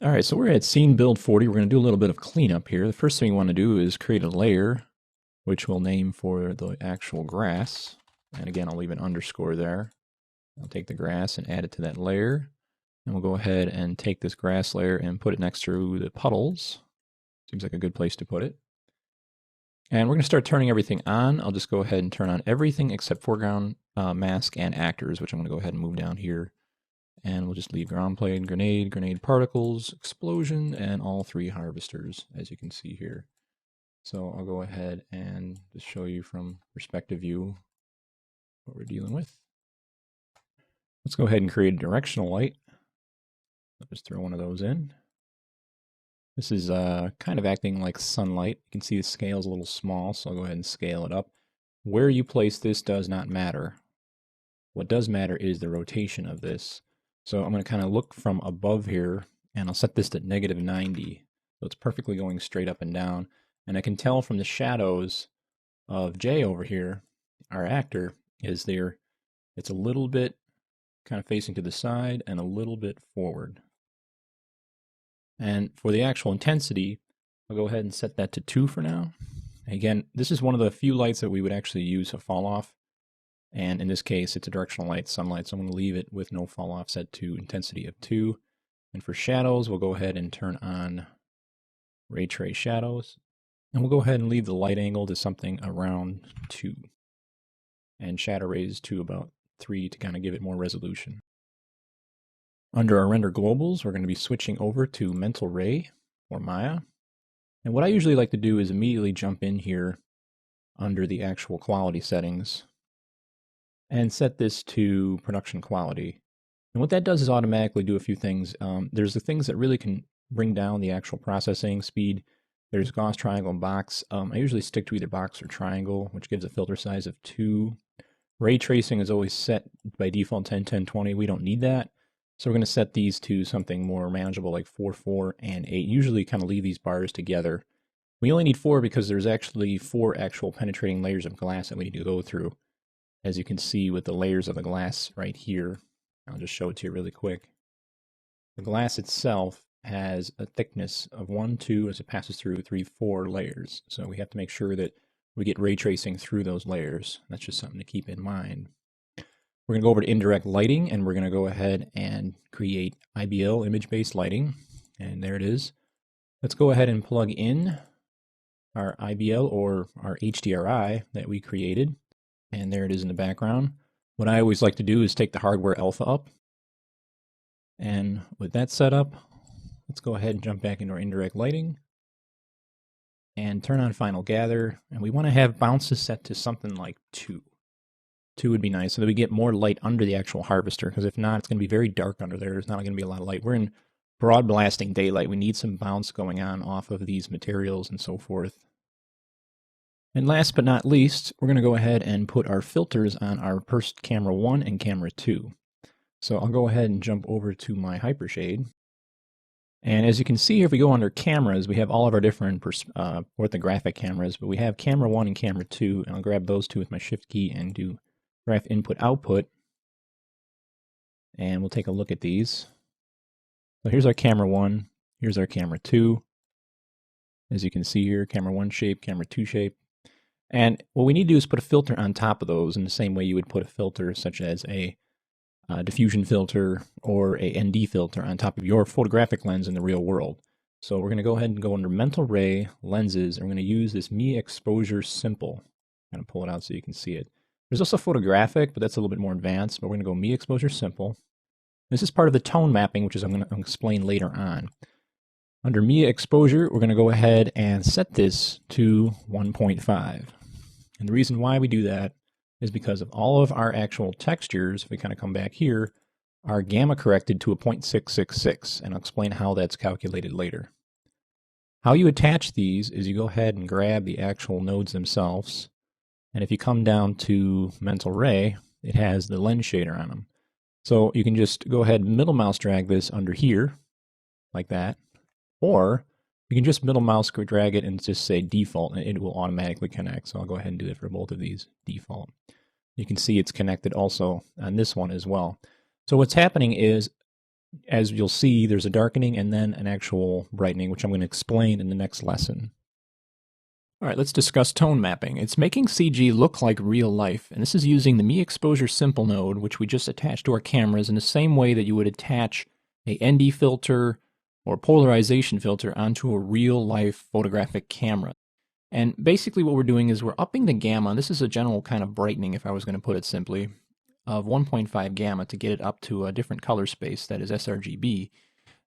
All right, so we're at scene build 40. We're going to do a little bit of cleanup here. The first thing we want to do is create a layer, which we'll name for the actual grass. And again, I'll leave an underscore there. I'll take the grass and add it to that layer. And we'll go ahead and take this grass layer and put it next to the puddles. Seems like a good place to put it. And we're going to start turning everything on. I'll just go ahead and turn on everything except foreground, mask, and actors, which I'm going to go ahead and move down here. And we'll just leave ground plane, grenade, grenade particles, explosion, and all three harvesters, as you can see here. So I'll go ahead and just show you from perspective view what we're dealing with. Let's go ahead and create a directional light. I'll just throw one of those in. This is kind of acting like sunlight. You can see the scale is a little small, so I'll go ahead and scale it up. Where you place this does not matter. What does matter is the rotation of this. So I'm going to kind of look from above here, and I'll set this to -90. So it's perfectly going straight up and down. And I can tell from the shadows of Jay over here, our actor, is there. It's a little bit kind of facing to the side and a little bit forward. And for the actual intensity, I'll go ahead and set that to 2 for now. Again, this is one of the few lights that we would actually use a fall off. And in this case, it's a directional light, sunlight, so I'm going to leave it with no fall off set to intensity of 2. And for shadows, we'll go ahead and turn on ray trace shadows. And we'll go ahead and leave the light angle to something around 2. And shadow rays to about 3 to kind of give it more resolution. Under our render globals, we're going to be switching over to Mental Ray or Maya. And what I usually like to do is immediately jump in here under the actual quality settings and set this to production quality. And what that does is automatically do a few things. There's the things that really can bring down the actual processing speed. There's Gauss, triangle, and box. I usually stick to either box or triangle, which gives a filter size of 2. Ray tracing is always set by default 10, 10, 20. We don't need that. So we're going to set these to something more manageable like 4, 4, and 8. Usually kind of leave these bars together. We only need 4 because there's actually 4 actual penetrating layers of glass that we need to go through. As you can see with the layers of the glass right here. I'll just show it to you really quick. The glass itself has a thickness of 1, 2, as it passes through 3, 4 layers. So we have to make sure that we get ray tracing through those layers. That's just something to keep in mind. We're going to go over to indirect lighting, and we're going to go ahead and create IBL, image-based lighting. And there it is. Let's go ahead and plug in our IBL or our HDRI that we created. And there it is in the background. What I always like to do is take the hardware alpha up. And with that set up, let's go ahead and jump back into our indirect lighting and turn on final gather. And we want to have bounces set to something like 2. 2 would be nice so that we get more light under the actual harvester, because if not, it's going to be very dark under there. There's not going to be a lot of light. We're in broad blasting daylight. We need some bounce going on off of these materials and so forth. And last but not least, we're going to go ahead and put our filters on our first camera 1 and camera 2. So I'll go ahead and jump over to my Hypershade. And as you can see here, if we go under cameras, we have all of our different orthographic cameras, but we have camera 1 and camera 2, and I'll grab those 2 with my shift key and do graph input output. And we'll take a look at these. So here's our camera 1, here's our camera 2. As you can see here, camera 1 shape, camera 2 shape. And what we need to do is put a filter on top of those in the same way you would put a filter such as a diffusion filter or a ND filter on top of your photographic lens in the real world. So we're going to go ahead and go under Mental Ray, Lenses, and we're going to use this Mi Exposure Simple. I'm going to pull it out so you can see it. There's also photographic, but that's a little bit more advanced, but we're going to go Mi Exposure Simple. This is part of the tone mapping, which is I'm going to explain later on. Under Mi Exposure, we're going to go ahead and set this to 1.5. And the reason why we do that is because of all of our actual textures, if we kind of come back here, are gamma corrected to a 0.666, and I'll explain how that's calculated later. How you attach these is you go ahead and grab the actual nodes themselves, and if you come down to Mental Ray, it has the lens shader on them. So you can just go ahead and middle mouse drag this under here, like that, or you can just middle mouse drag it and just say default, and it will automatically connect. So I'll go ahead and do it for both of these, default. You can see it's connected also on this one as well. So what's happening is as you'll see, there's a darkening and then an actual brightening, which I'm going to explain in the next lesson. All right, let's discuss tone mapping. It's making CG look like real life, and this is using the Mi-Exposure Simple node, which we just attached to our cameras in the same way that you would attach a ND filter or polarization filter onto a real-life photographic camera. And basically what we're doing is we're upping the gamma. This is a general kind of brightening, if I was going to put it simply, of 1.5 gamma to get it up to a different color space that is sRGB.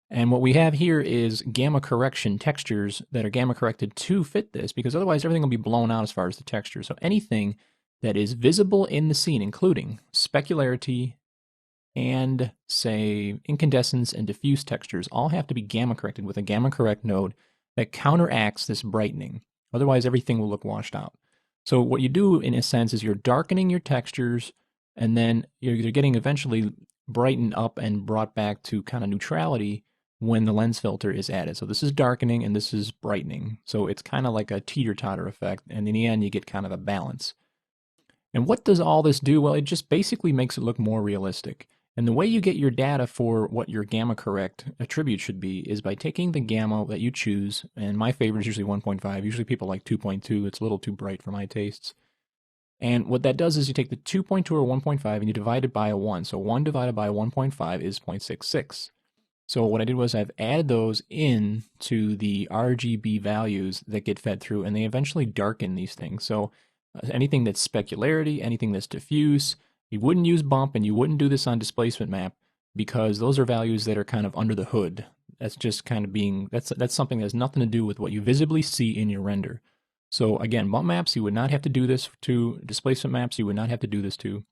And what we have here is gamma correction textures that are gamma corrected to fit this, because otherwise everything will be blown out as far as the texture. So anything that is visible in the scene, including specularity and, say, incandescence and diffuse textures, all have to be gamma corrected with a gamma correct node that counteracts this brightening. Otherwise, everything will look washed out. So what you do, in a sense, is you're darkening your textures, and then you're getting eventually brightened up and brought back to kind of neutrality when the lens filter is added. So this is darkening and this is brightening. So it's kind of like a teeter-totter effect, and in the end you get kind of a balance. And what does all this do? Well, it just basically makes it look more realistic. And the way you get your data for what your gamma correct attribute should be is by taking the gamma that you choose, and my favorite is usually 1.5. Usually people like 2.2. It's a little too bright for my tastes. And what that does is you take the 2.2 or 1.5 and you divide it by a 1. So 1 divided by 1.5 is 0.66. So what I did was I've added those in to the RGB values that get fed through, and they eventually darken these things. So anything that's specularity, anything that's diffuse, you wouldn't use bump and you wouldn't do this on displacement map, because those are values that are kind of under the hood. That's just kind of being, that's something that has nothing to do with what you visibly see in your render. So again, bump maps, you would not have to do this to. Displacement maps, you would not have to do this to.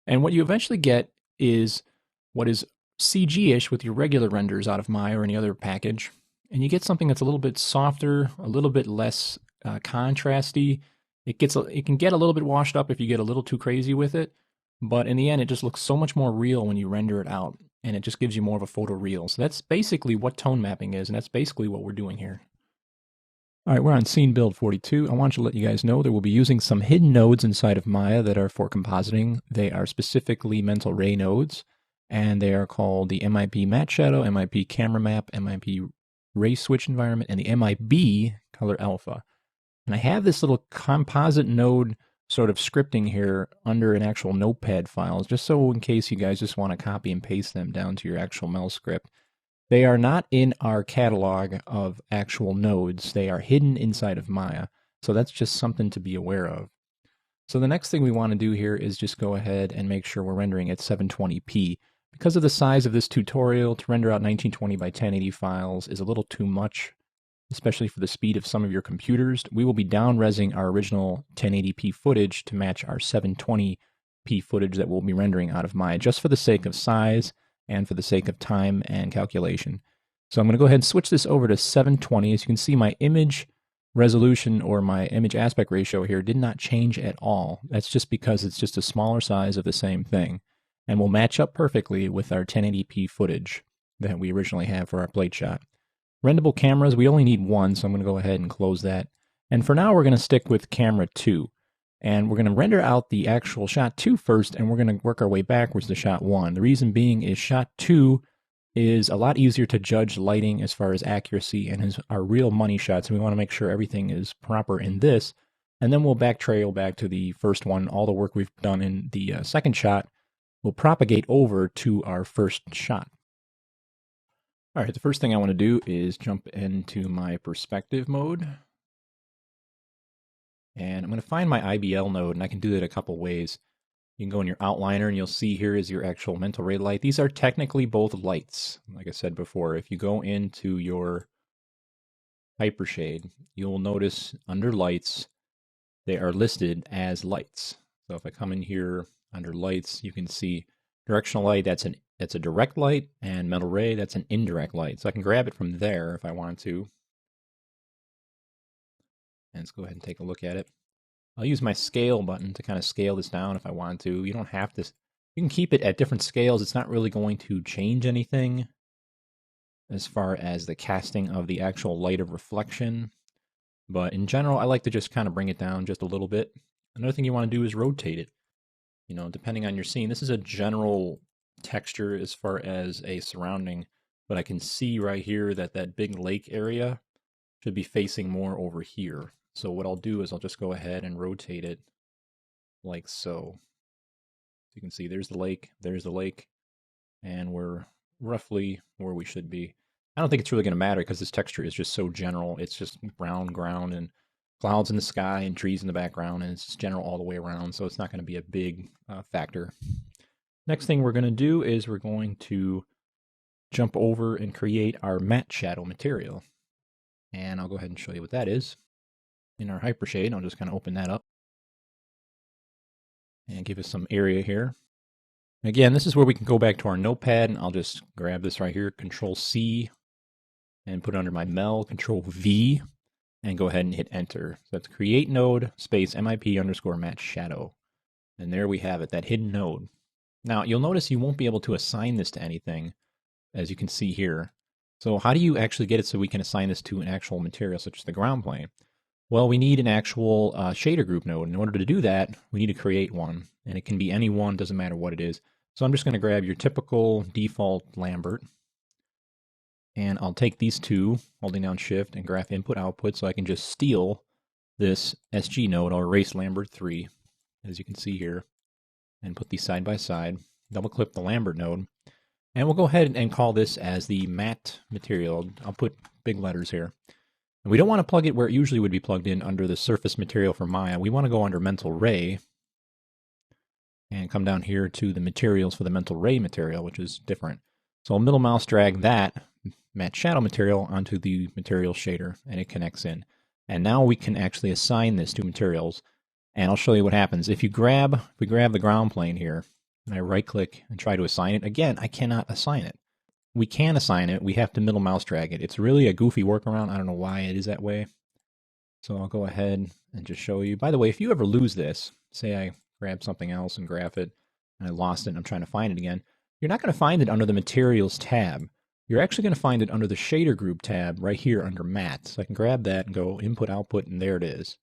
And what you eventually get is what is CG-ish with your regular renders out of Maya or any other package, and you get something that's a little bit softer, a little bit less contrasty. It can get a little bit washed up if you get a little too crazy with it, but in the end, it just looks so much more real when you render it out, and it just gives you more of a photo real. So that's basically what tone mapping is, and that's basically what we're doing here. All right, we're on scene build 42. I want to let you guys know that we'll be using some hidden nodes inside of Maya that are for compositing. They are specifically mental ray nodes, and they are called the MIP Matte Shadow, MIP Camera Map, MIP Ray Switch Environment, and the MIB Color Alpha. And I have this little composite node sort of scripting here under an actual notepad file, just so in case you guys just want to copy and paste them down to your actual Mel script. They are not in our catalog of actual nodes. They are hidden inside of Maya. So that's just something to be aware of. So the next thing we want to do here is just go ahead and make sure we're rendering at 720p. Because of the size of this tutorial, to render out 1920 by 1080 files is a little too much, especially for the speed of some of your computers. We will be down-resing our original 1080p footage to match our 720p footage that we'll be rendering out of Maya, just for the sake of size and for the sake of time and calculation. So I'm going to go ahead and switch this over to 720. As you can see, my image resolution or my image aspect ratio here did not change at all. That's just because it's just a smaller size of the same thing, and will match up perfectly with our 1080p footage that we originally have for our plate shot. Rendable cameras, we only need one, so I'm going to go ahead and close that. And for now, we're going to stick with camera 2. And we're going to render out the actual shot 2 first, and we're going to work our way backwards to shot 1. The reason being is shot 2 is a lot easier to judge lighting as far as accuracy and is our real money shots. And we want to make sure everything is proper in this. And then we'll trail back to the first one. All the work we've done in the second shot will propagate over to our first shot. All right, the first thing I want to do is jump into my perspective mode. And I'm going to find my IBL node, and I can do that a couple ways. You can go in your outliner, and you'll see here is your actual mental ray light. These are technically both lights. Like I said before, if you go into your Hypershade, you'll notice under lights, they are listed as lights. So if I come in here under lights, you can see directional light, that's a direct light, and mental ray, that's an indirect light. So I can grab it from there if I want to. And let's go ahead and take a look at it. I'll use my scale button to kind of scale this down if I want to. You don't have to. You can keep it at different scales. It's not really going to change anything as far as the casting of the actual light of reflection. But in general, I like to just kind of bring it down just a little bit. Another thing you want to do is rotate it. You know, depending on your scene. This is a general texture as far as a surrounding, but I can see right here that that big lake area should be facing more over here. So what I'll do is I'll just go ahead and rotate it like so. You can see there's the lake, and we're roughly where we should be. I don't think it's really going to matter because this texture is just so general. It's just brown ground and clouds in the sky and trees in the background, and it's just general all the way around, so it's not going to be a big factor. Next thing we're going to do is we're going to jump over and create our matte shadow material. And I'll go ahead and show you what that is. In our Hypershade, I'll just kind of open that up and give us some area here. Again, this is where we can go back to our notepad, and I'll just grab this right here, Control C, and put it under my Mel, Control V, and go ahead and hit Enter. So that's create node space MIP underscore matte shadow. And there we have it, that hidden node. Now, you'll notice you won't be able to assign this to anything, as you can see here. So how do you actually get it so we can assign this to an actual material, such as the ground plane? Well, we need an actual shader group node. In order to do that, we need to create one. And it can be any one, doesn't matter what it is. So I'm just going to grab your typical default Lambert. And I'll take these two, holding down Shift and graph input output, so I can just steal this SG node. I'll erase Lambert 3, as you can see here, and put these side by side. Double click the Lambert node. And we'll go ahead and call this as the matte material. I'll put big letters here. And we don't want to plug it where it usually would be plugged in under the surface material for Maya. We want to go under Mental Ray and come down here to the materials for the Mental Ray material, which is different. So I'll middle mouse drag that matte shadow material onto the material shader, and it connects in. And now we can actually assign this to materials, and I'll show you what happens. If we grab the ground plane here, and I right click and try to assign it, again, I cannot assign it. We can assign it, we have to middle mouse drag it. It's really a goofy workaround, I don't know why it is that way. So I'll go ahead and just show you. By the way, if you ever lose this, say I grab something else and graph it, and I lost it and I'm trying to find it again, you're not going to find it under the Materials tab. You're actually going to find it under the Shader Group tab right here under Matte. So I can grab that and go Input, Output, and there it is.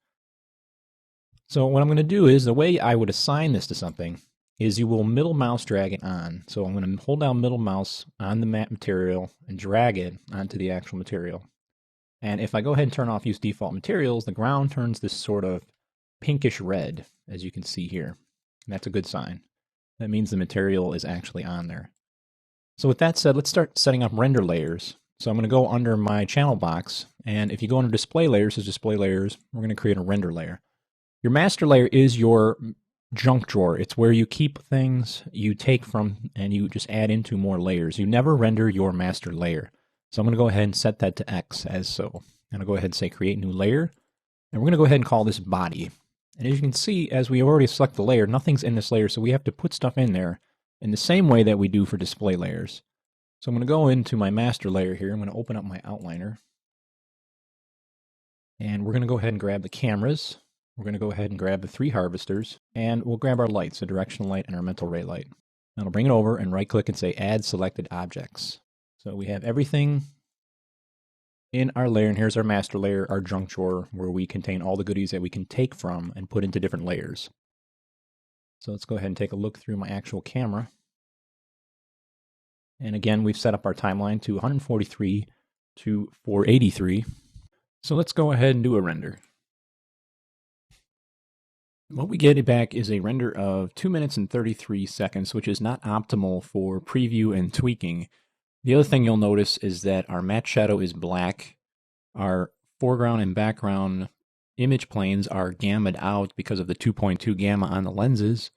So what I'm going to do is, the way I would assign this to something is you will middle mouse drag it on. So I'm going to hold down middle mouse on the matte material and drag it onto the actual material. And if I go ahead and turn off Use Default Materials, the ground turns this sort of pinkish red, as you can see here. And that's a good sign. That means the material is actually on there. So with that said, let's start setting up render layers. So I'm going to go under my channel box, and if you go under Display Layers, we're going to create a render layer. Your master layer is your junk drawer. It's where you keep things you take from and you just add into more layers. You never render your master layer. So I'm going to go ahead and set that to X as so. And I'll go ahead and say create new layer. And we're going to go ahead and call this body. And as you can see, as we already select the layer, nothing's in this layer, so we have to put stuff in there in the same way that we do for display layers. So I'm going to go into my master layer here. I'm going to open up my outliner. And we're going to go ahead and grab the cameras. We're going to go ahead and grab the 3 harvesters, and we'll grab our lights, the directional light and our mental ray light. And I'll bring it over and right click and say Add Selected Objects. So we have everything in our layer, and here's our master layer, our junk drawer, where we contain all the goodies that we can take from and put into different layers. So let's go ahead and take a look through my actual camera. And again, we've set up our timeline to 143 to 483. So let's go ahead and do a render. What we get back is a render of 2 minutes and 33 seconds, which is not optimal for preview and tweaking. The other thing you'll notice is that our matte shadow is black. Our foreground and background image planes are gammaed out because of the 2.2 gamma on the lenses.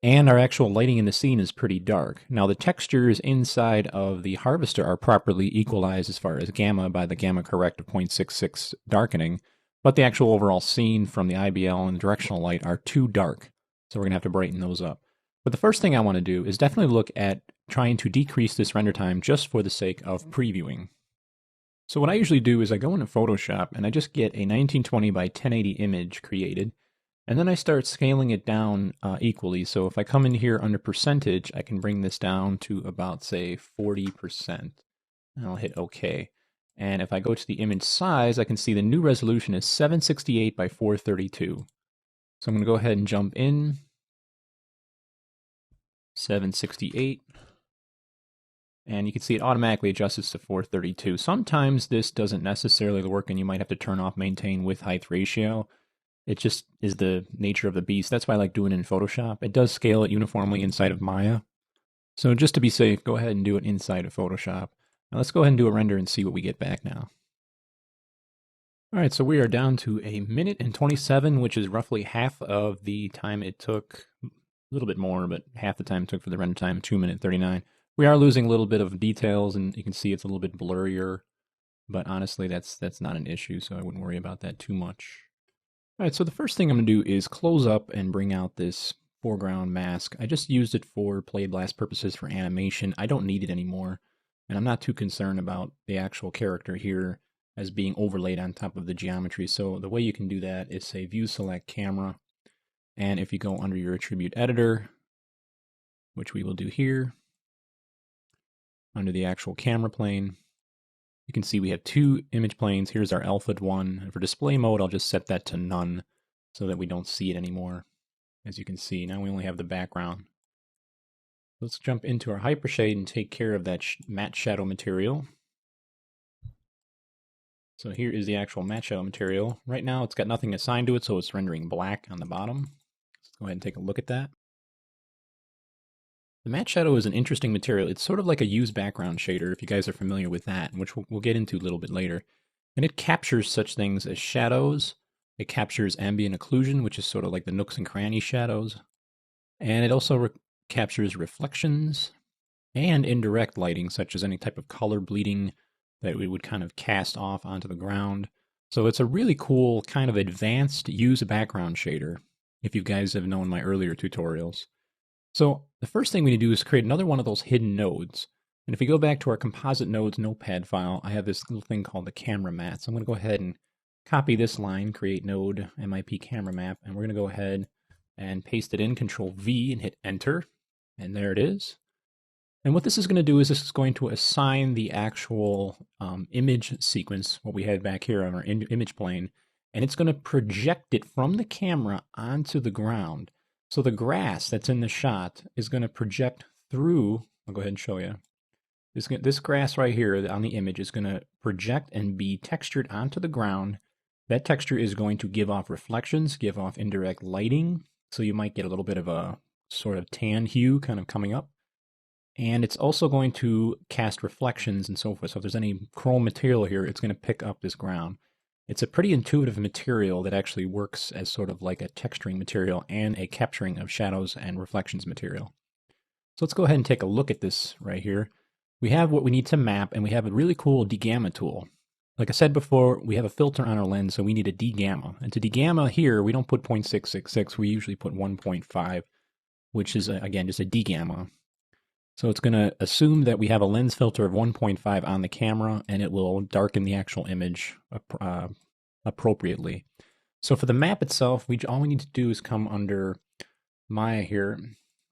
And our actual lighting in the scene is pretty dark. Now the textures inside of the harvester are properly equalized as far as gamma by the gamma correct of 0.66 darkening. But the actual overall scene from the IBL and the directional light are too dark. So we're going to have to brighten those up. But the first thing I want to do is definitely look at trying to decrease this render time just for the sake of previewing. So what I usually do is I go into Photoshop and I just get a 1920 by 1080 image created. And then I start scaling it down equally. So if I come in here under percentage, I can bring this down to about, say, 40%. And I'll hit OK. And if I go to the image size, I can see the new resolution is 768 by 432. So I'm going to go ahead and jump in. 768. And you can see it automatically adjusts to 432. Sometimes this doesn't necessarily work and you might have to turn off maintain width height ratio. It just is the nature of the beast. That's why I like doing it in Photoshop. It does scale it uniformly inside of Maya. So just to be safe, go ahead and do it inside of Photoshop. Now let's go ahead and do a render and see what we get back now. All right, so we are down to 1 minute and 27, which is roughly half of the time it took, a little bit more, but half the time it took for the render time, 2 minutes 39. We are losing a little bit of details, and you can see it's a little bit blurrier, but honestly, that's not an issue, so I wouldn't worry about that too much. All right, so the first thing I'm going to do is close up and bring out this foreground mask. I just used it for Play Blast purposes for animation. I don't need it anymore, and I'm not too concerned about the actual character here as being overlaid on top of the geometry. So the way you can do that is say View Select Camera, and if you go under your attribute editor, which we will do here, under the actual camera plane, you can see we have 2 image planes. Here's our alpha one, and for display mode, I'll just set that to none so that we don't see it anymore. As you can see, now we only have the background. Let's jump into our Hypershade and take care of that matte shadow material. So here is the actual matte shadow material. Right now it's got nothing assigned to it, so it's rendering black on the bottom. Let's go ahead and take a look at that. The matte shadow is an interesting material. It's sort of like a use background shader, if you guys are familiar with that, which we'll get into a little bit later. And it captures such things as shadows. It captures ambient occlusion, which is sort of like the nooks and cranny shadows. And it also captures reflections and indirect lighting, such as any type of color bleeding that we would kind of cast off onto the ground. So it's a really cool kind of advanced use background shader, if you guys have known my earlier tutorials. So the first thing we need to do is create another one of those hidden nodes. And if we go back to our composite nodes notepad file, I have this little thing called the camera mat. So I'm going to go ahead and copy this line, create node MIP camera map, and we're going to go ahead and paste it in, Control V, and hit enter. And there it is. And what this is going to do is this is going to assign the actual image sequence, what we had back here on our image plane, and it's going to project it from the camera onto the ground. So the grass that's in the shot is going to project through, I'll go ahead and show you. This grass right here on the image is going to project and be textured onto the ground. That texture is going to give off reflections, give off indirect lighting, so you might get a little bit of a sort of tan hue kind of coming up. And it's also going to cast reflections and so forth. So if there's any chrome material here, it's going to pick up this ground. It's a pretty intuitive material that actually works as sort of like a texturing material and a capturing of shadows and reflections material. So let's go ahead and take a look at this right here. We have what we need to map, and we have a really cool degamma tool. Like I said before, we have a filter on our lens, so we need a degamma. And to degamma here, we don't put 0.666, we usually put 1.5, which is, again, just a degamma. So it's going to assume that we have a lens filter of 1.5 on the camera, and it will darken the actual image appropriately. So for the map itself, all we need to do is come under Maya here,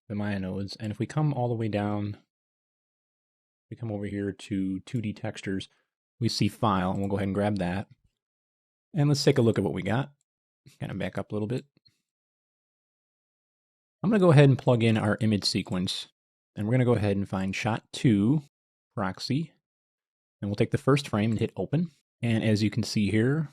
the Maya nodes, and if we come all the way down, we come over here to 2D textures, we see File, and we'll go ahead and grab that. And let's take a look at what we got. Kind of back up a little bit. I'm going to go ahead and plug in our image sequence. And we're going to go ahead and find shot 2, proxy, and we'll take the first frame and hit open. And as you can see here,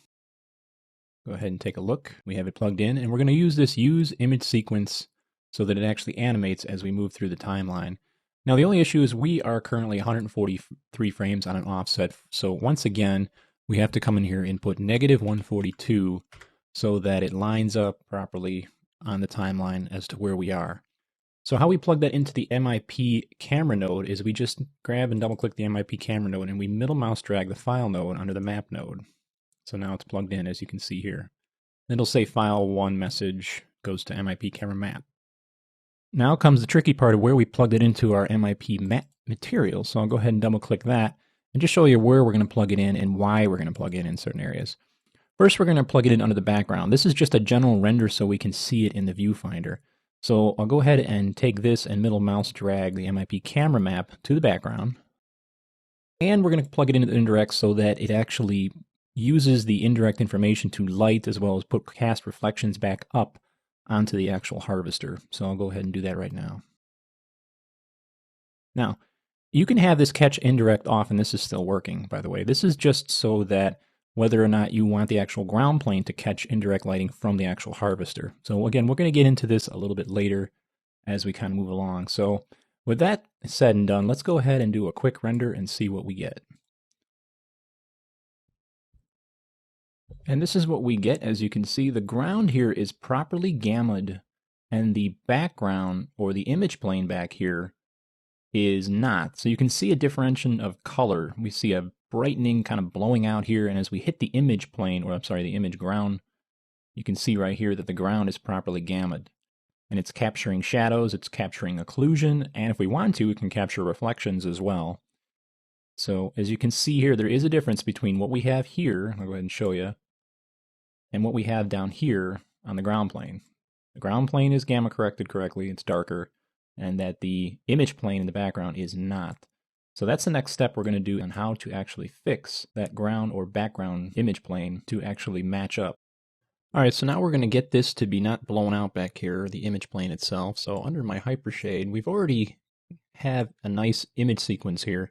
go ahead and take a look. We have it plugged in, and we're going to use this use image sequence so that it actually animates as we move through the timeline. Now the only issue is we are currently 143 frames on an offset. So once again, we have to come in here and put -142 so that it lines up properly on the timeline as to where we are. So how we plug that into the MIP camera node is we just grab and double click the MIP camera node and we middle mouse drag the file node under the map node. So now it's plugged in, as you can see here. Then it'll say file 1 message goes to MIP camera map. Now comes the tricky part of where we plugged it into our MIP map material. So I'll go ahead and double click that and just show you where we're going to plug it in and why we're going to plug it in certain areas. First, we're going to plug it in under the background. This is just a general render so we can see it in the viewfinder. So I'll go ahead and take this and middle mouse drag the MIP camera map to the background. And we're going to plug it into the indirect so that it actually uses the indirect information to light as well as cast reflections back up onto the actual harvester. So I'll go ahead and do that right now. Now, you can have this catch indirect off, and this is still working, by the way. This is just so that whether or not you want the actual ground plane to catch indirect lighting from the actual harvester. So again, we're going to get into this a little bit later as we kind of move along. So with that said and done, let's go ahead and do a quick render and see what we get. And this is what we get. As you can see, the ground here is properly gammaed, and the background, or the image plane back here, is not. So you can see a differentiation of color. We see a brightening kind of blowing out here, and as we hit the image plane, or I'm sorry, the image ground, you can see right here that the ground is properly gammaed. And it's capturing shadows, it's capturing occlusion, and if we want to, we can capture reflections as well. So as you can see here, there is a difference between what we have here, I'll go ahead and show you, and what we have down here on the ground plane. The ground plane is gamma corrected correctly, it's darker, and that the image plane in the background is not. So that's the next step we're going to do on how to actually fix that ground or background image plane to actually match up. Alright, so now we're going to get this to be not blown out back here, the image plane itself. So under my hypershade, we've already have a nice image sequence here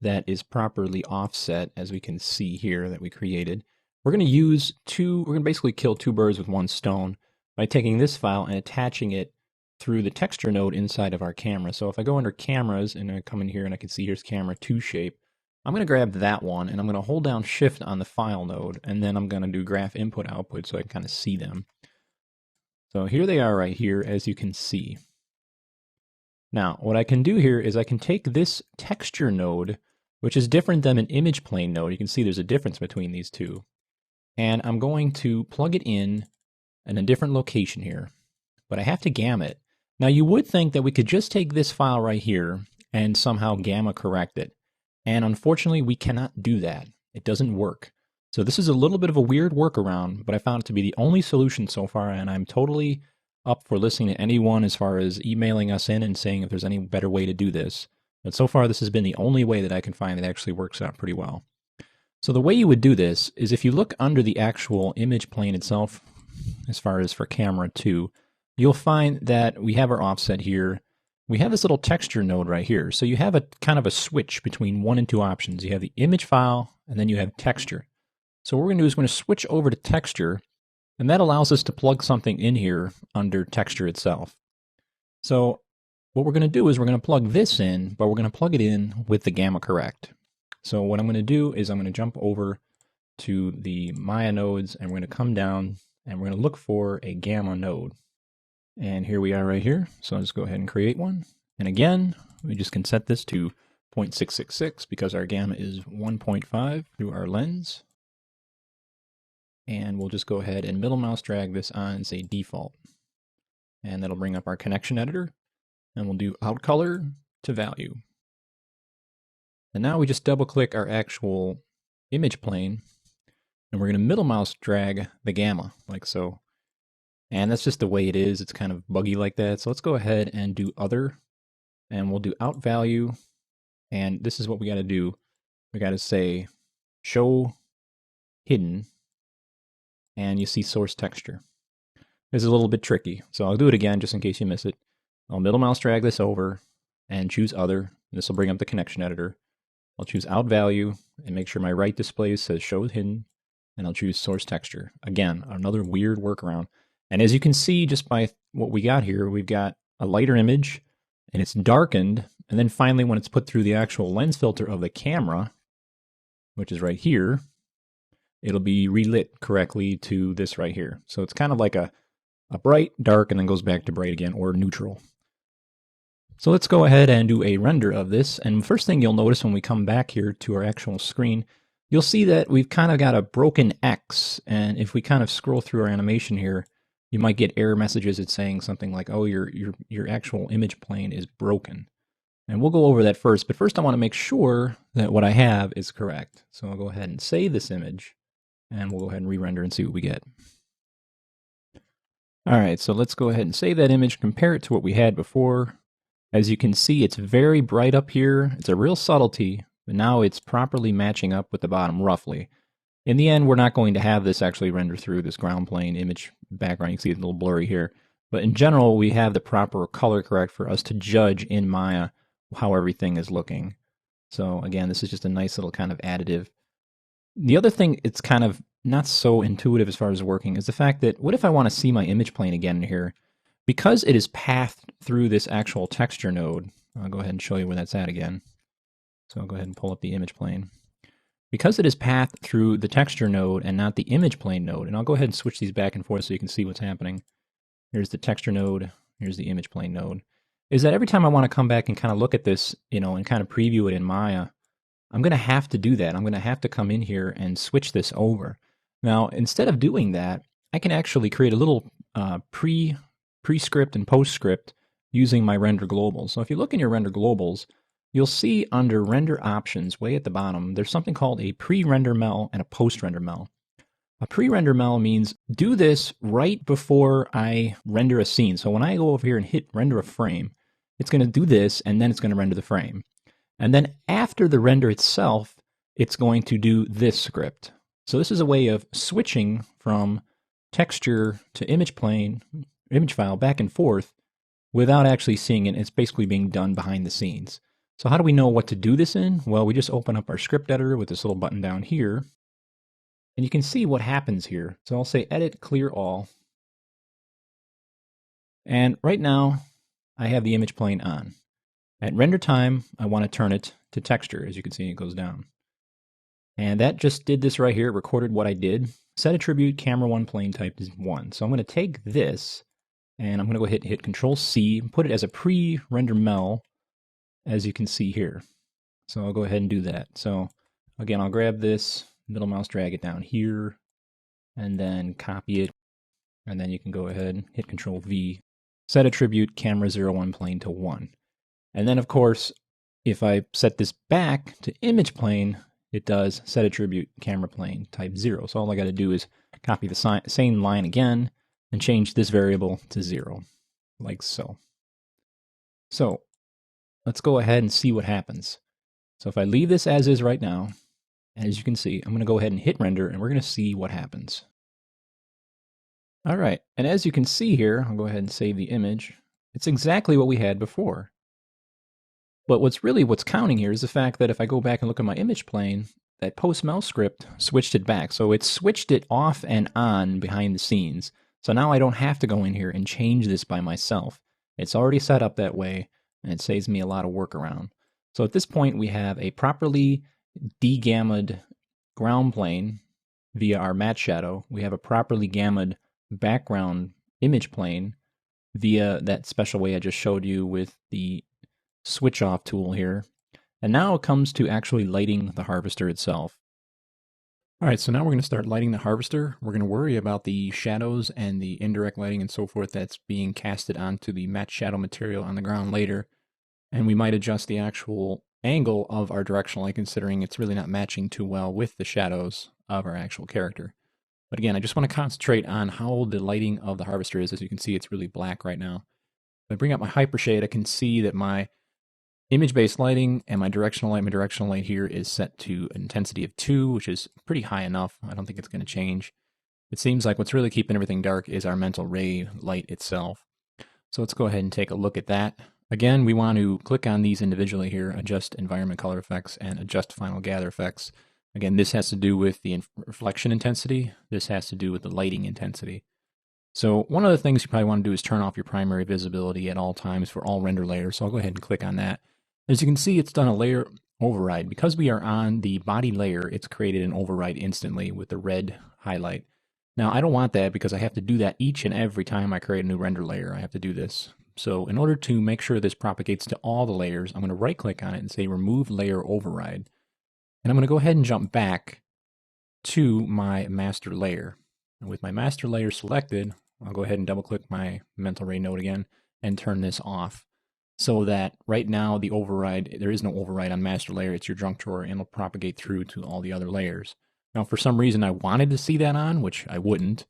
that is properly offset, as we can see here that we created. We're going to basically kill two birds with one stone by taking this file and attaching it through the texture node inside of our camera. So if I go under cameras and I come in here and I can see here's camera 2 shape, I'm going to grab that one and I'm going to hold down shift on the file node, and then I'm going to do graph input output so I can kind of see them. So here they are right here, as you can see. Now what I can do here is I can take this texture node, which is different than an image plane node. You can see there's a difference between these two. And I'm going to plug it in a different location here, but I have to gamma it. Now you would think that we could just take this file right here and somehow gamma correct it. And unfortunately, we cannot do that. It doesn't work. So this is a little bit of a weird workaround, but I found it to be the only solution so far, and I'm totally up for listening to anyone as far as emailing us in and saying if there's any better way to do this. But so far, this has been the only way that I can find that actually works out pretty well. So the way you would do this is if you look under the actual image plane itself, as far as for camera 2, you'll find that we have our offset here. We have this little texture node right here. So you have a kind of a switch between 1 and 2 options. You have the image file, and then you have texture. So what we're going to do is we're going to switch over to texture, and that allows us to plug something in here under texture itself. So what we're going to do is we're going to plug this in, but we're going to plug it in with the gamma correct. So what I'm going to do is I'm going to jump over to the Maya nodes, and we're going to come down, and we're going to look for a gamma node. And here we are right here. So I'll just go ahead and create one. And again, we just can set this to 0.666 because our gamma is 1.5 through our lens. And we'll just go ahead and middle mouse drag this on and say default. And that'll bring up our connection editor. And we'll do out color to value. And now we just double click our actual image plane. And we're going to middle mouse drag the gamma like so. And that's just the way it is. It's kind of buggy like that. So let's go ahead and do other. And we'll do out value. And this is what we got to do. We got to say show hidden. And you see source texture. This is a little bit tricky. So I'll do it again just in case you miss it. I'll middle mouse drag this over and choose other. This will bring up the connection editor. I'll choose out value and make sure my right display says show hidden. And I'll choose source texture. Again, another weird workaround. And as you can see just by what we got here, we've got a lighter image and it's darkened. And then finally, when it's put through the actual lens filter of the camera, which is right here, it'll be relit correctly to this right here. So it's kind of like a bright, dark, and then goes back to bright again, or neutral. So let's go ahead and do a render of this. And first thing you'll notice when we come back here to our actual screen, you'll see that we've kind of got a broken X. And if we kind of scroll through our animation here, you might get error messages. It's saying something like, oh, your actual image plane is broken. And we'll go over that first. But first I want to make sure that what I have is correct. So I'll go ahead and save this image. And we'll go ahead and re-render and see what we get. All right, so let's go ahead and save that image, compare it to what we had before. As you can see, it's very bright up here. It's a real subtlety, but now it's properly matching up with the bottom roughly. In the end, we're not going to have this actually render through this ground plane image background. You can see it's a little blurry here. But in general, we have the proper color correct for us to judge in Maya how everything is looking. So again, this is just a nice little kind of additive. The other thing it's kind of not so intuitive as far as working is the fact that what if I want to see my image plane again here? Because it is pathed through this actual texture node, I'll go ahead and show you where that's at again. So I'll go ahead and pull up the image plane. Because it is pathed through the texture node and not the image plane node, and I'll go ahead and switch these back and forth so you can see what's happening. Here's the texture node, here's the image plane node. Is that every time I want to come back and kind of look at this, and kind of preview it in Maya, I'm going to have to do that. I'm going to have to come in here and switch this over. Now, instead of doing that, I can actually create a little pre-script and post-script using my render globals. So if you look in your render globals, you'll see under render options, way at the bottom, there's something called a pre-render mel and a post-render mel. A pre-render mel means do this right before I render a scene. So when I go over here and hit render a frame, it's going to do this, and then it's going to render the frame. And then after the render itself, it's going to do this script. So this is a way of switching from texture to image plane, image file back and forth without actually seeing it. It's basically being done behind the scenes. So how do we know what to do this in? Well, we just open up our script editor with this little button down here. And you can see what happens here. So I'll say edit, clear all. And right now, I have the image plane on. At render time, I want to turn it to texture. As you can see, it goes down. And that just did this right here. It recorded what I did. Set attribute, camera 1 plane type is 1. So I'm going to take this, and I'm going to go hit Control C, and put it as a pre-render mel, as you can see here. So I'll go ahead and do that. So again, I'll grab this, middle mouse drag it down here, and then copy it. And then you can go ahead and hit Control V, set attribute, camera 01 plane to 1. And then, of course, if I set this back to image plane, it does set attribute camera plane type 0. So all I got to do is copy the same line again and change this variable to 0, like so. So let's go ahead and see what happens. So if I leave this as is right now, as you can see, I'm going to go ahead and hit render, and we're going to see what happens. All right, and as you can see here, I'll go ahead and save the image. It's exactly what we had before. But what's counting here is the fact that if I go back and look at my image plane, that post-mel script switched it back. So it switched it off and on behind the scenes. So now I don't have to go in here and change this by myself. It's already set up that way, and it saves me a lot of work around. So at this point, we have a properly de-gammaed ground plane via our matte shadow. We have a properly gammaed background image plane via that special way I just showed you with the switch off tool here. And now it comes to actually lighting the harvester itself. All right, so now we're going to start lighting the harvester. We're going to worry about the shadows and the indirect lighting and so forth that's being casted onto the matte shadow material on the ground later. And we might adjust the actual angle of our directional light, considering it's really not matching too well with the shadows of our actual character. But again, I just want to concentrate on how the lighting of the harvester is. As you can see, it's really black right now. If I bring up my hypershade, I can see that my image-based lighting and my directional light here is set to an intensity of 2, which is pretty high enough. I don't think it's going to change. It seems like what's really keeping everything dark is our mental ray light itself. So let's go ahead and take a look at that. Again, we want to click on these individually here, adjust environment color effects and adjust final gather effects. Again, this has to do with the reflection intensity. This has to do with the lighting intensity. So one of the things you probably want to do is turn off your primary visibility at all times for all render layers. So I'll go ahead and click on that. As you can see, it's done a layer override. Because we are on the body layer, it's created an override instantly with the red highlight. Now, I don't want that because I have to do that each and every time I create a new render layer. I have to do this. So in order to make sure this propagates to all the layers, I'm going to right click on it and say remove layer override. And I'm going to go ahead and jump back to my master layer. And with my master layer selected, I'll go ahead and double click my mental ray node again and turn this off. So that right now the override, there is no override on master layer, it's your junk drawer, and it'll propagate through to all the other layers. Now for some reason I wanted to see that on, which I wouldn't.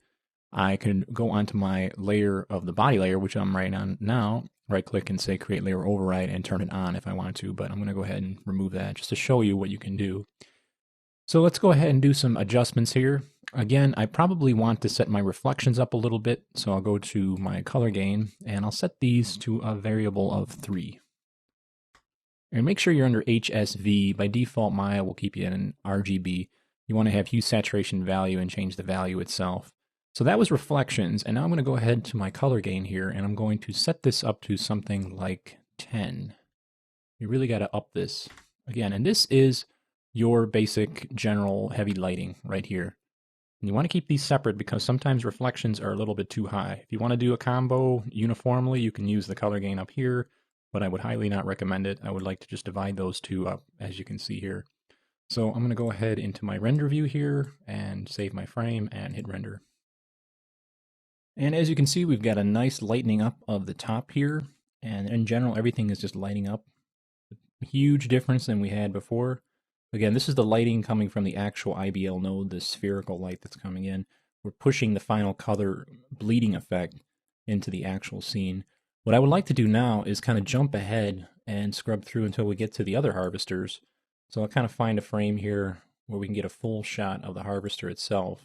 I can go onto my layer of the body layer, which I'm right on now, right click and say create layer override and turn it on if I want to, but I'm going to go ahead and remove that just to show you what you can do. So let's go ahead and do some adjustments here. Again, I probably want to set my reflections up a little bit, so I'll go to my color gain and I'll set these to a variable of 3. And make sure you're under HSV. By default, Maya will keep you in an RGB. You want to have hue saturation value and change the value itself. So that was reflections, and now I'm going to go ahead to my color gain here, and I'm going to set this up to something like 10. You really got to up this. Again, and this is your basic general heavy lighting right here. And you want to keep these separate because sometimes reflections are a little bit too high. If you want to do a combo uniformly, you can use the color gain up here, but I would highly not recommend it. I would like to just divide those two up, as you can see here. So I'm going to go ahead into my render view here and save my frame and hit render. And as you can see, we've got a nice lightening up of the top here. And in general, everything is just lighting up. A huge difference than we had before. Again, this is the lighting coming from the actual IBL node, the spherical light that's coming in. We're pushing the final color bleeding effect into the actual scene. What I would like to do now is kind of jump ahead and scrub through until we get to the other harvesters. So I'll kind of find a frame here where we can get a full shot of the harvester itself.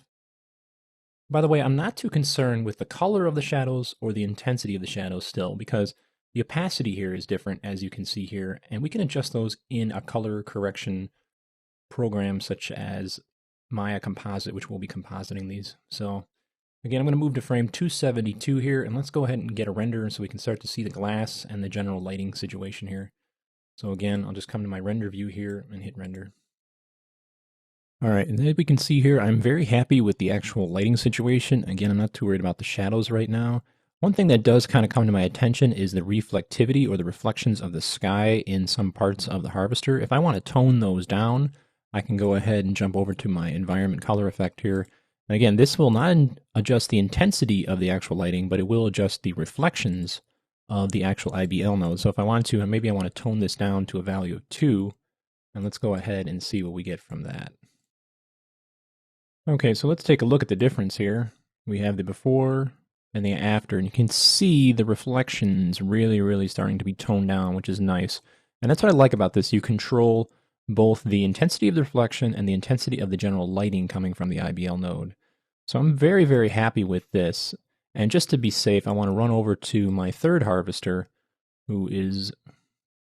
By the way, I'm not too concerned with the color of the shadows or the intensity of the shadows still, because the opacity here is different, as you can see here, and we can adjust those in a color correction program such as Maya Composite, which we'll be compositing these. So again, I'm going to move to frame 272 here, and let's go ahead and get a render so we can start to see the glass and the general lighting situation here. So again, I'll just come to my render view here and hit render. All right, and as we can see here, I'm very happy with the actual lighting situation. Again, I'm not too worried about the shadows right now. One thing that does kind of come to my attention is the reflectivity or the reflections of the sky in some parts of the harvester. If I want to tone those down, I can go ahead and jump over to my environment color effect here. And again, this will not adjust the intensity of the actual lighting, but it will adjust the reflections of the actual IBL node. So if I wanted to, maybe I want to tone this down to a value of 2, and let's go ahead and see what we get from that. Okay, so let's take a look at the difference here. We have the before and the after, and you can see the reflections really starting to be toned down, which is nice. And that's what I like about this. You control both the intensity of the reflection and the intensity of the general lighting coming from the IBL node. So I'm very happy with this. And just to be safe, I want to run over to my third harvester, who is, I'm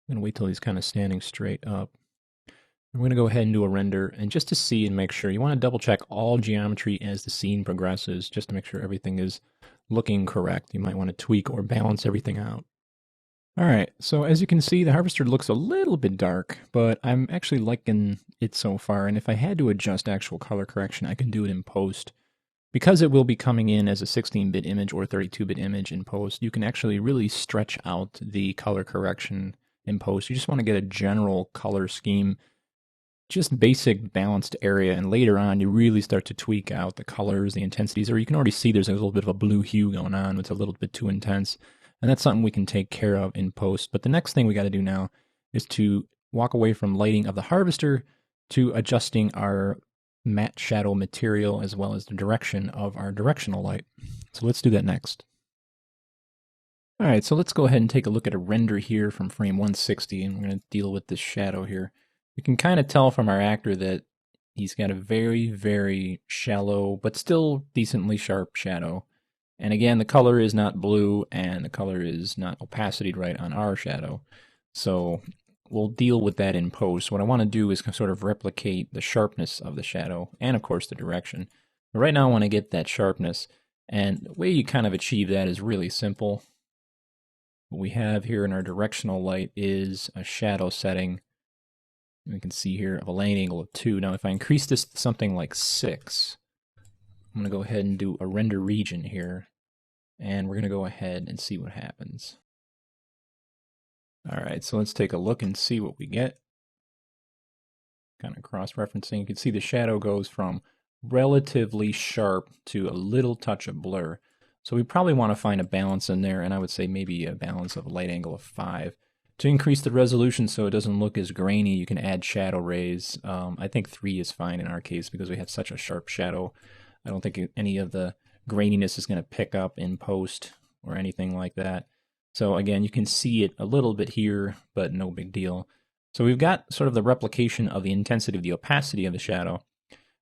going to wait till he's kind of standing straight up. I'm going to go ahead and do a render, and just to see and make sure, you want to double check all geometry as the scene progresses, just to make sure everything is looking correct. You might want to tweak or balance everything out. Alright, so as you can see, the harvester looks a little bit dark, but I'm actually liking it so far, and if I had to adjust actual color correction, I can do it in post. Because it will be coming in as a 16-bit image or 32-bit image in post, you can actually really stretch out the color correction in post. You just want to get a general color scheme, just basic balanced area, and later on you really start to tweak out the colors, the intensities, or you can already see there's a little bit of a blue hue going on. It's a little bit too intense, and that's something we can take care of in post. But the next thing we got to do now is to walk away from lighting of the harvester to adjusting our matte shadow material as well as the direction of our directional light. So let's do that next. Alright, so let's go ahead and take a look at a render here from frame 160, and we're going to deal with this shadow here. You can kind of tell from our actor that he's got a very shallow but still decently sharp shadow. And again, the color is not blue and the color is not opacityed right on our shadow. So we'll deal with that in post. What I want to do is sort of replicate the sharpness of the shadow and of course the direction. But right now I want to get that sharpness, and the way you kind of achieve that is really simple. What we have here in our directional light is a shadow setting. We can see here of a light angle of 2. Now if I increase this to something like 6, I'm going to go ahead and do a render region here, and we're going to go ahead and see what happens. Alright, so let's take a look and see what we get. Kind of cross-referencing, you can see the shadow goes from relatively sharp to a little touch of blur. So we probably want to find a balance in there, and I would say maybe a balance of a light angle of 5. To increase the resolution so it doesn't look as grainy, you can add shadow rays. I think 3 is fine in our case because we have such a sharp shadow. I don't think any of the graininess is going to pick up in post or anything like that. So again, you can see it a little bit here, but no big deal. So we've got sort of the replication of the intensity of the opacity of the shadow.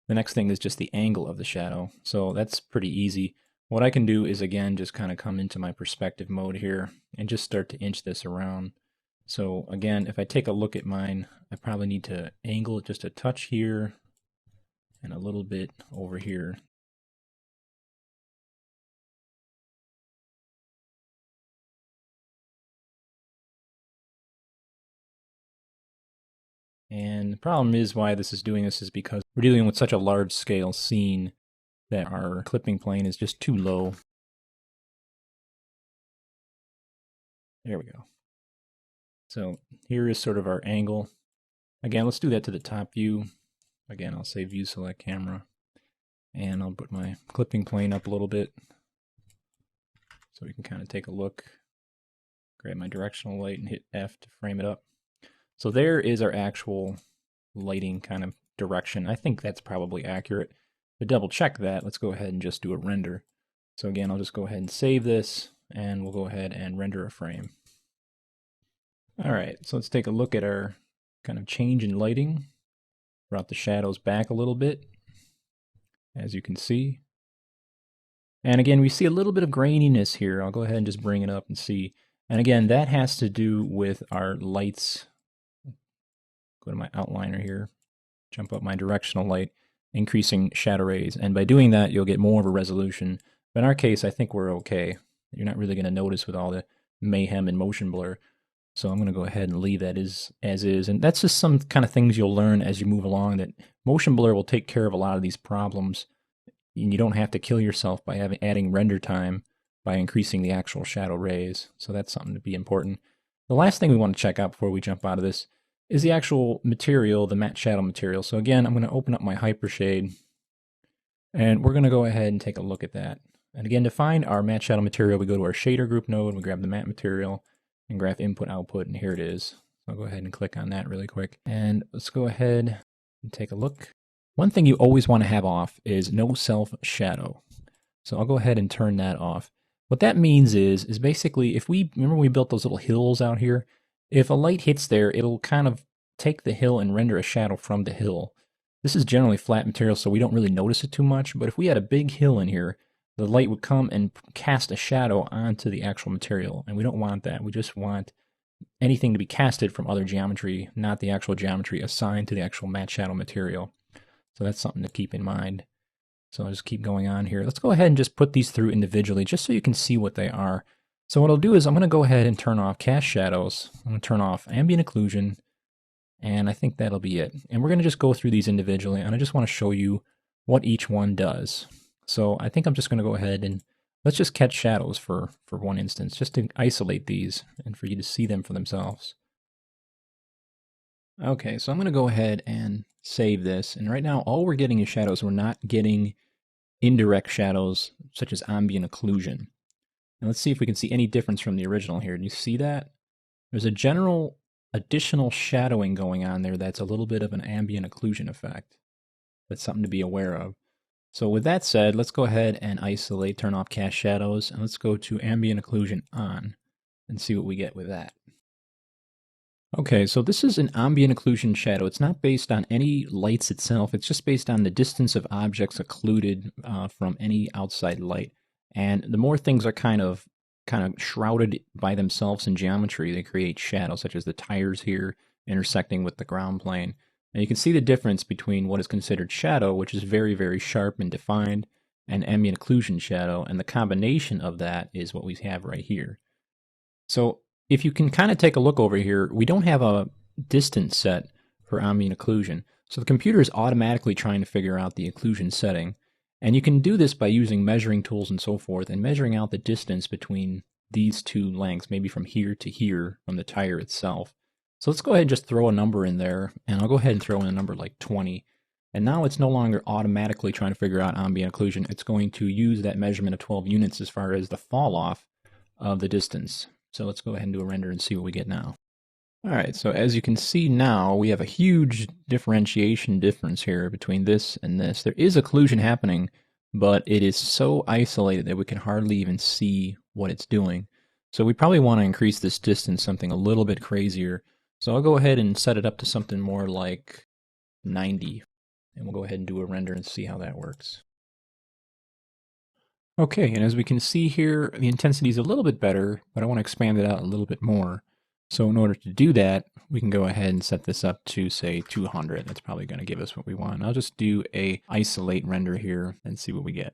The next thing is just the angle of the shadow. So that's pretty easy. What I can do is, again, just kind of come into my perspective mode here and just start to inch this around. So again, if I take a look at mine, I probably need to angle it just a touch here and a little bit over here. And the problem is why this is doing this is because we're dealing with such a large scale scene that our clipping plane is just too low. There we go. So here is sort of our angle. Again, let's do that to the top view. Again, I'll say view select camera. And I'll put my clipping plane up a little bit so we can kind of take a look. Grab my directional light and hit F to frame it up. So there is our actual lighting kind of direction. I think that's probably accurate. To double check that, let's go ahead and just do a render. So again, I'll just go ahead and save this, and we'll go ahead and render a frame. All right, so let's take a look at our kind of change in lighting. Brought the shadows back a little bit, as you can see. And again, we see a little bit of graininess here. I'll go ahead and just bring it up and see. And again, that has to do with our lights. Go to my outliner here, jump up my directional light, increasing shadow rays. And by doing that, you'll get more of a resolution. But in our case, I think we're okay. You're not really going to notice with all the mayhem and motion blur. So I'm going to go ahead and leave that as is. And that's just some kind of things you'll learn as you move along, that motion blur will take care of a lot of these problems. And you don't have to kill yourself by adding render time by increasing the actual shadow rays. So that's something to be important. The last thing we want to check out before we jump out of this is the actual material, the matte shadow material. So again, I'm going to open up my Hypershade, and we're going to go ahead and take a look at that. And again, to find our matte shadow material, we go to our shader group node, we grab the matte material, and graph input output, and here it is. So I'll go ahead and click on that really quick. And let's go ahead and take a look. One thing you always want to have off is no self shadow. So I'll go ahead and turn that off. What that means is basically, if we, remember we built those little hills out here? If a light hits there, it'll kind of take the hill and render a shadow from the hill. This is generally flat material, so we don't really notice it too much, but if we had a big hill in here, the light would come and cast a shadow onto the actual material, and we don't want that. We just want anything to be casted from other geometry, not the actual geometry assigned to the actual matte shadow material. So that's something to keep in mind. So I'll just keep going on here. Let's go ahead and just put these through individually just so you can see what they are. So what I'll do is I'm going to go ahead and turn off cast shadows. I'm going to turn off ambient occlusion, and I think that'll be it. And we're going to just go through these individually, and I just want to show you what each one does. So I think I'm just going to go ahead and let's just catch shadows for one instance, just to isolate these and for you to see them for themselves. Okay, so I'm going to go ahead and save this. And right now, all we're getting is shadows. We're not getting indirect shadows such as ambient occlusion. And let's see if we can see any difference from the original here. Do you see that? There's a general additional shadowing going on there that's a little bit of an ambient occlusion effect. That's something to be aware of. So with that said, let's go ahead and isolate, turn off cast shadows, and let's go to ambient occlusion on and see what we get with that. Okay, so this is an ambient occlusion shadow. It's not based on any lights itself. It's just based on the distance of objects occluded from any outside light. And the more things are kind of shrouded by themselves in geometry, they create shadows, such as the tires here intersecting with the ground plane. And you can see the difference between what is considered shadow, which is very, very sharp and defined, and ambient occlusion shadow, and the combination of that is what we have right here. So if you can kind of take a look over here, we don't have a distance set for ambient occlusion. So the computer is automatically trying to figure out the occlusion setting. And you can do this by using measuring tools and so forth, and measuring out the distance between these two lengths, maybe from here to here from the tire itself. So let's go ahead and just throw a number in there, and I'll go ahead and throw in a number like 20. And now it's no longer automatically trying to figure out ambient occlusion. It's going to use that measurement of 12 units as far as the fall off of the distance. So let's go ahead and do a render and see what we get now. All right, so as you can see now, we have a huge differentiation difference here between this and this. There is occlusion happening, but it is so isolated that we can hardly even see what it's doing. So we probably want to increase this distance something a little bit crazier. So I'll go ahead and set it up to something more like 90. And we'll go ahead and do a render and see how that works. Okay, and as we can see here, the intensity is a little bit better, but I want to expand it out a little bit more. So in order to do that, we can go ahead and set this up to say 200. That's probably going to give us what we want. I'll just do a isolate render here and see what we get.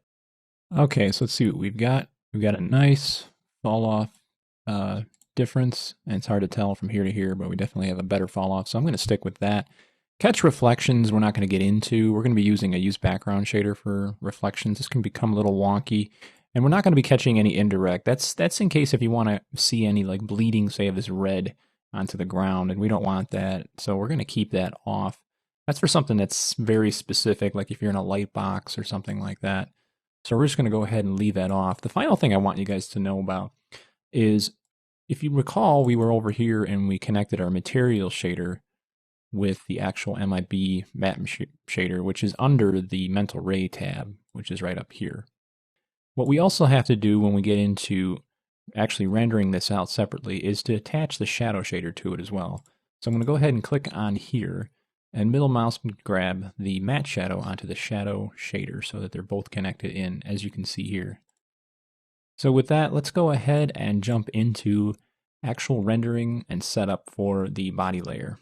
Okay, so let's see what we've got. We've got a nice fall off difference, and it's hard to tell from here to here, but we definitely have a better fall off. So I'm going to stick with that. Catch reflections, we're not going to get into. We're going to be using a use background shader for reflections. This can become a little wonky. And we're not going to be catching any indirect. That's in case if you want to see any like bleeding, say, of this red onto the ground, and we don't want that. So we're going to keep that off. That's for something that's very specific, like if you're in a light box or something like that. So we're just going to go ahead and leave that off. The final thing I want you guys to know about is, if you recall, we were over here and we connected our material shader with the actual MIB map shader, which is under the mental ray tab, which is right up here. What we also have to do when we get into actually rendering this out separately is to attach the shadow shader to it as well. So I'm going to go ahead and click on here, and middle mouse grab the matte shadow onto the shadow shader so that they're both connected in, as you can see here. So with that, let's go ahead and jump into actual rendering and setup for the body layer.